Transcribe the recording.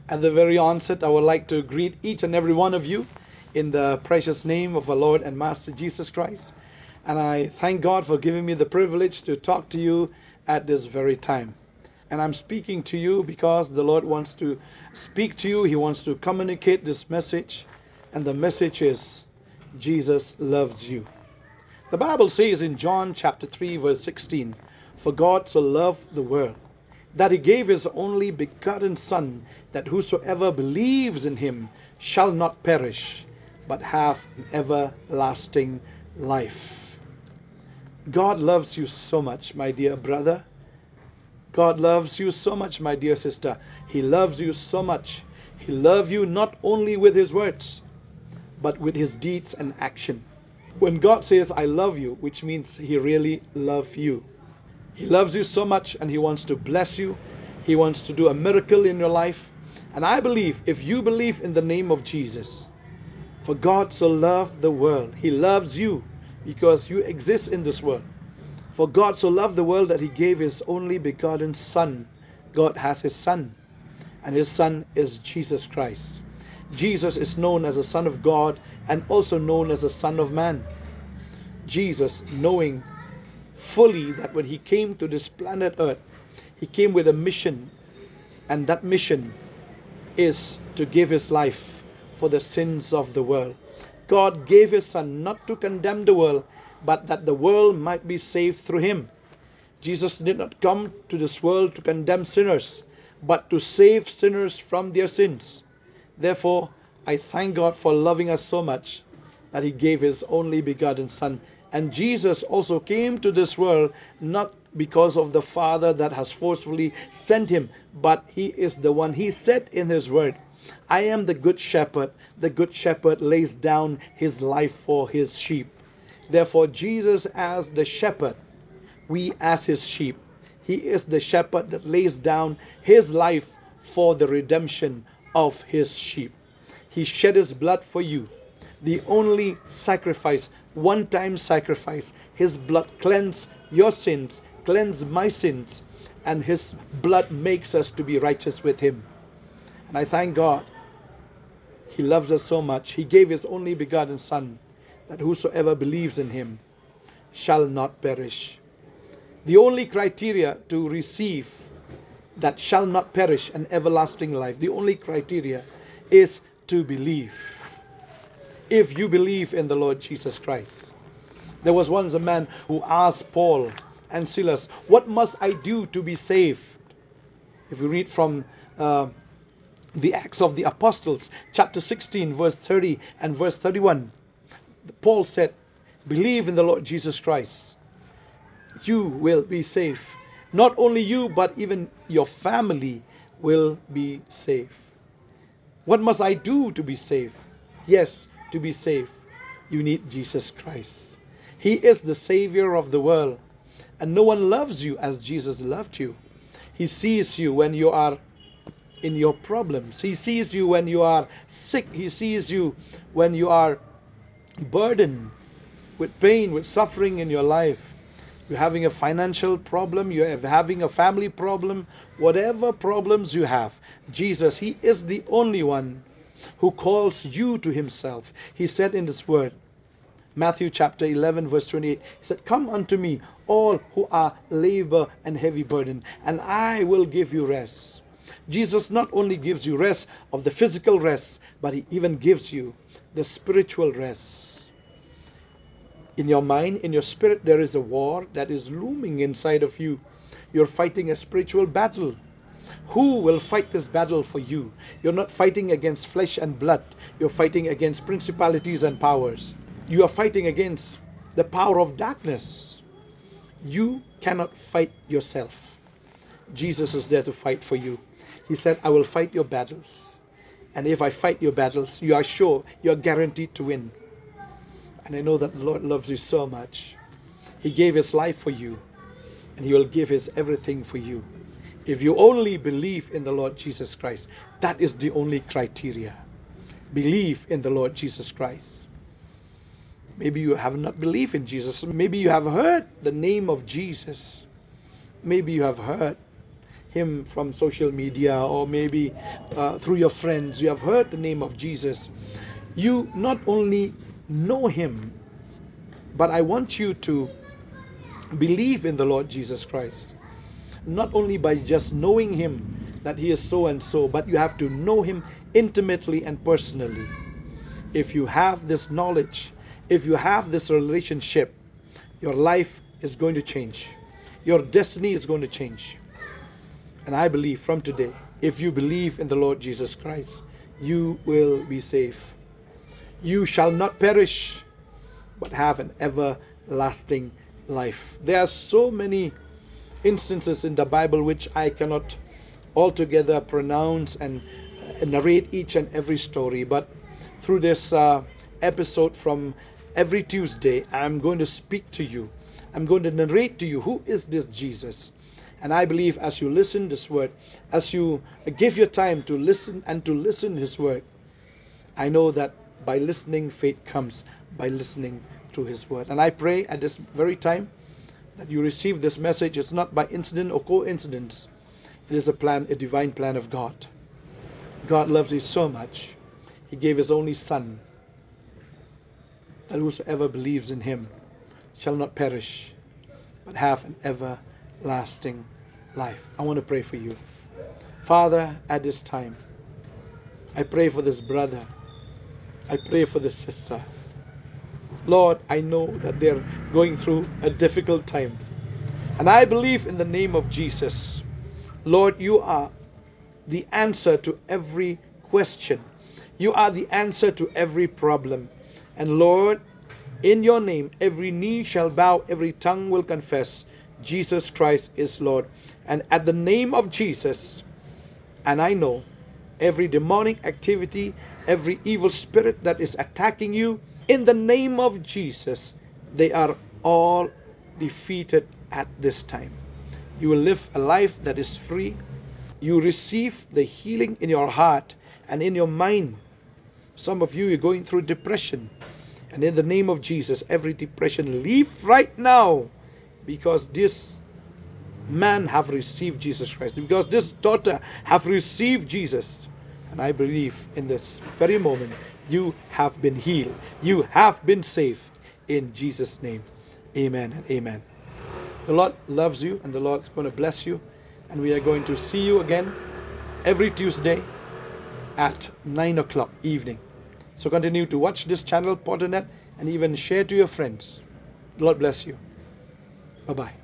At the very onset, I would like to greet each and every one of you in the precious name of our Lord and Master Jesus Christ. And I thank God for giving me the privilege to talk to you at this very time. And I'm speaking to you because the Lord wants to speak to you. He wants to communicate this message. And the message is, Jesus loves you. The Bible says in John chapter 3 verse 16, "For God so loved the world, that he gave his only begotten Son, that whosoever believes in him shall not perish, but have an everlasting life." God loves you so much, my dear brother. God loves you so much, my dear sister. He loves you so much. He loves you not only with his words, but with his deeds and action. When God says, "I love you," which means he really loves you. He loves you so much and he wants to bless you. He wants to do a miracle in your life. And I believe, if you believe in the name of Jesus, for God so loved the world, he loves you because you exist in this world. For God so loved the world that he gave his only begotten Son. God has his Son, and his Son is Jesus Christ. Jesus is known as the Son of God and also known as the Son of Man. Jesus, knowing fully that when he came to this planet Earth, he came with a mission, and that mission is to give his life for the sins of the world. God gave his Son not to condemn the world, but that the world might be saved through him. Jesus did not come to this world to condemn sinners, but to save sinners from their sins. Therefore, I thank God for loving us so much that he gave his only begotten Son. And Jesus also came to this world not because of the Father that has forcefully sent him, but he is the one. He said in his word, "I am the good shepherd. The good shepherd lays down his life for his sheep." Therefore, Jesus as the shepherd, we as his sheep. He is the shepherd that lays down his life for the redemption of his sheep. He shed his blood for you. The only sacrifice, one-time sacrifice. His blood cleansed your sins, cleansed my sins, and his blood makes us to be righteous with him. And I thank God. He loves us so much. He gave his only begotten Son, that whosoever believes in him shall not perish. The only criteria to receive that shall not perish an everlasting life, the only criteria is to believe. If you believe in the Lord Jesus Christ. There was once a man who asked Paul and Silas, "What must I do to be saved?" If we read from the Acts of the Apostles, chapter 16, verse 30 and verse 31, Paul said, "Believe in the Lord Jesus Christ. You will be saved. Not only you, but even your family will be saved." What must I do to be saved? Yes, to be saved, you need Jesus Christ. He is the Savior of the world. And no one loves you as Jesus loved you. He sees you when you are in your problems. He sees you when you are sick. He sees you when you are burdened with pain, with suffering in your life. You're having a financial problem, you're having a family problem, whatever problems you have, Jesus, he is the only one who calls you to himself. He said in this word, Matthew chapter 11 verse 28, he said, "Come unto me, all who are labor and heavy burden, and I will give you rest." Jesus not only gives you rest of the physical rest, but he even gives you the spiritual rest. In your mind, in your spirit, there is a war that is looming inside of you. You're fighting a spiritual battle. Who will fight this battle for you? You're not fighting against flesh and blood. You're fighting against principalities and powers. You are fighting against the power of darkness. You cannot fight yourself. Jesus is there to fight for you. He said, "I will fight your battles. And if I fight your battles, you are sure, you are guaranteed to win." And I know that the Lord loves you so much. He gave his life for you, and he will give his everything for you. If you only believe in the Lord Jesus Christ, that is the only criteria. Believe in the Lord Jesus Christ. Maybe you have not believed in Jesus. Maybe you have heard the name of Jesus. Maybe you have heard him from social media, or maybe through your friends. You have heard the name of Jesus. You not only know him, but I want you to believe in the Lord Jesus Christ. Not only by just knowing him that he is so and so, but you have to know him intimately and personally. If you have this knowledge, if you have this relationship, your life is going to change. Your destiny is going to change. And I believe from today, if you believe in the Lord Jesus Christ, you will be safe. You shall not perish, but have an everlasting life. There are so many instances in the Bible which I cannot altogether pronounce and narrate each and every story, but through this episode from every Tuesday, I'm going to speak to you. I'm going to narrate to you who is this Jesus. And I believe as you listen this word, as you give your time to listen and to listen his word, I know that by listening, faith comes by listening to his word. And I pray at this very time that you receive this message. It's not by incident or coincidence. It is a plan, a divine plan of God. God loves you so much. He gave his only Son, that whosoever believes in him shall not perish, but have an everlasting life. I want to pray for you. Father, at this time, I pray for this brother. I pray for this sister. Lord, I know that they're going through a difficult time. And I believe in the name of Jesus. Lord, you are the answer to every question. You are the answer to every problem. And Lord, in your name, every knee shall bow, every tongue will confess Jesus Christ is Lord. And at the name of Jesus, and I know every demonic activity, every evil spirit that is attacking you, in the name of Jesus, they are all defeated at this time. You will live a life that is free. You receive the healing in your heart and in your mind. Some of you are going through depression. And in the name of Jesus, every depression leave right now, because this man have received Jesus Christ, because this daughter have received Jesus. And I believe in this very moment, you have been healed. You have been saved in Jesus' name. Amen and amen. The Lord loves you, and the Lord's going to bless you. And we are going to see you again every Tuesday at 9 o'clock evening. So continue to watch this channel, Potternet, and even share to your friends. The Lord bless you. Bye-bye.